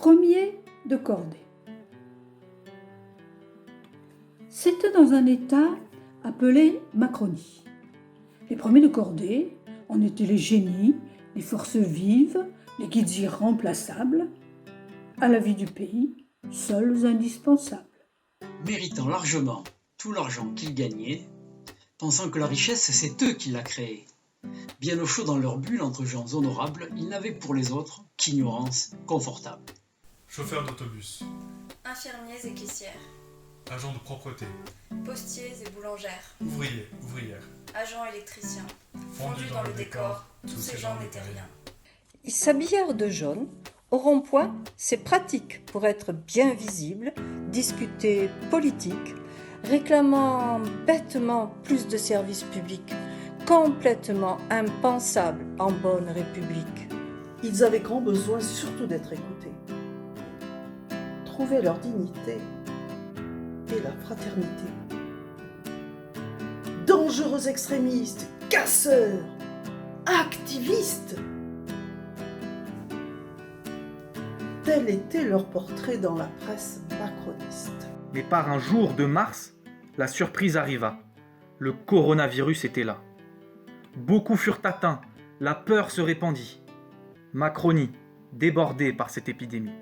premiers de cordée. C'était dans un état appelé Macronie. Les premiers de cordée en étaient les génies, les forces vives, les guides irremplaçables, à la vie du pays, seuls indispensables. Méritant largement tout l'argent qu'ils gagnaient, pensant que la richesse, c'est eux qui la créaient. Bien au chaud dans leur bulle entre gens honorables, ils n'avaient pour les autres qu'ignorance confortable. Chauffeurs d'autobus, Infirmiers et caissières, agents de propreté, postiers et boulangères, ouvriers, ouvrières, agents électriciens, fondus dans le décor, tous ces gens n'étaient rien. Ils s'habillèrent de jaune. Au rond-point, c'est pratique pour être bien visible, discuter politique, réclamant bêtement plus de services publics, complètement impensable en bonne République. Ils avaient grand besoin surtout d'être écoutés. Trouver leur dignité et la fraternité. Dangereux extrémistes, casseurs, activistes. Tel était leur portrait dans la presse macroniste. Mais par un jour de mars, la surprise arriva. Le coronavirus était là. Beaucoup furent atteints, la peur se répandit. Macronie, débordée par cette épidémie.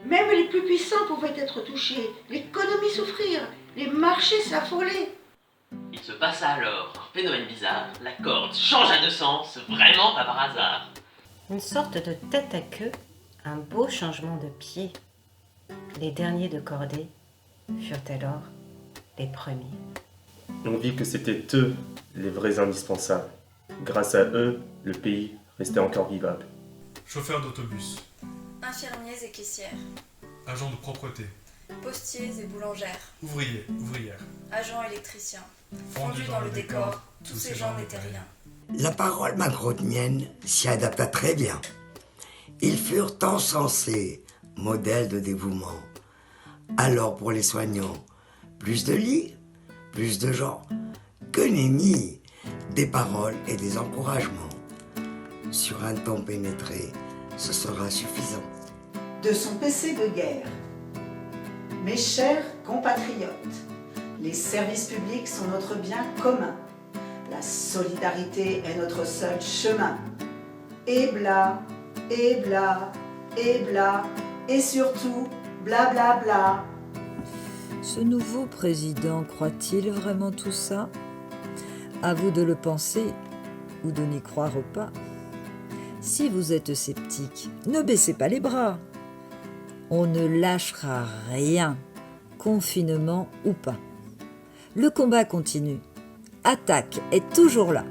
Même les plus puissants pouvaient être touchés, l'économie souffrir, les marchés s'affoler. Il se passa alors un phénomène bizarre, la corde changea de sens, vraiment pas par hasard. Une sorte de tête à queue, un beau changement de pied. Les derniers de cordée furent alors les premiers. On vit que c'étaient eux les vrais indispensables. Grâce à eux, le pays restait encore vivable. chauffeurs d'autobus, Infirmiers et caissières, agents de propreté, postiers et boulangères, ouvriers, ouvrières, agents électriciens, fondus dans le décor, tous ces gens n'étaient rien. La parole macronienne s'y adapta très bien. Ils furent encensés, modèles de dévouement. Alors pour les soignants, plus de lits, plus de gens, que nenni, des paroles et des encouragements. Sur un ton pénétré, ce sera suffisant. De son PC de guerre. Mes chers compatriotes, les services publics sont notre bien commun. La solidarité est notre seul chemin. Et bla, et bla, et bla, et surtout, bla bla bla. Ce nouveau président croit-il vraiment tout ça ? À vous de le penser ou de n'y croire pas. Si vous êtes sceptique, ne baissez pas les bras. On ne lâchera rien, confinement ou pas. Le combat continue. Attaque est toujours là.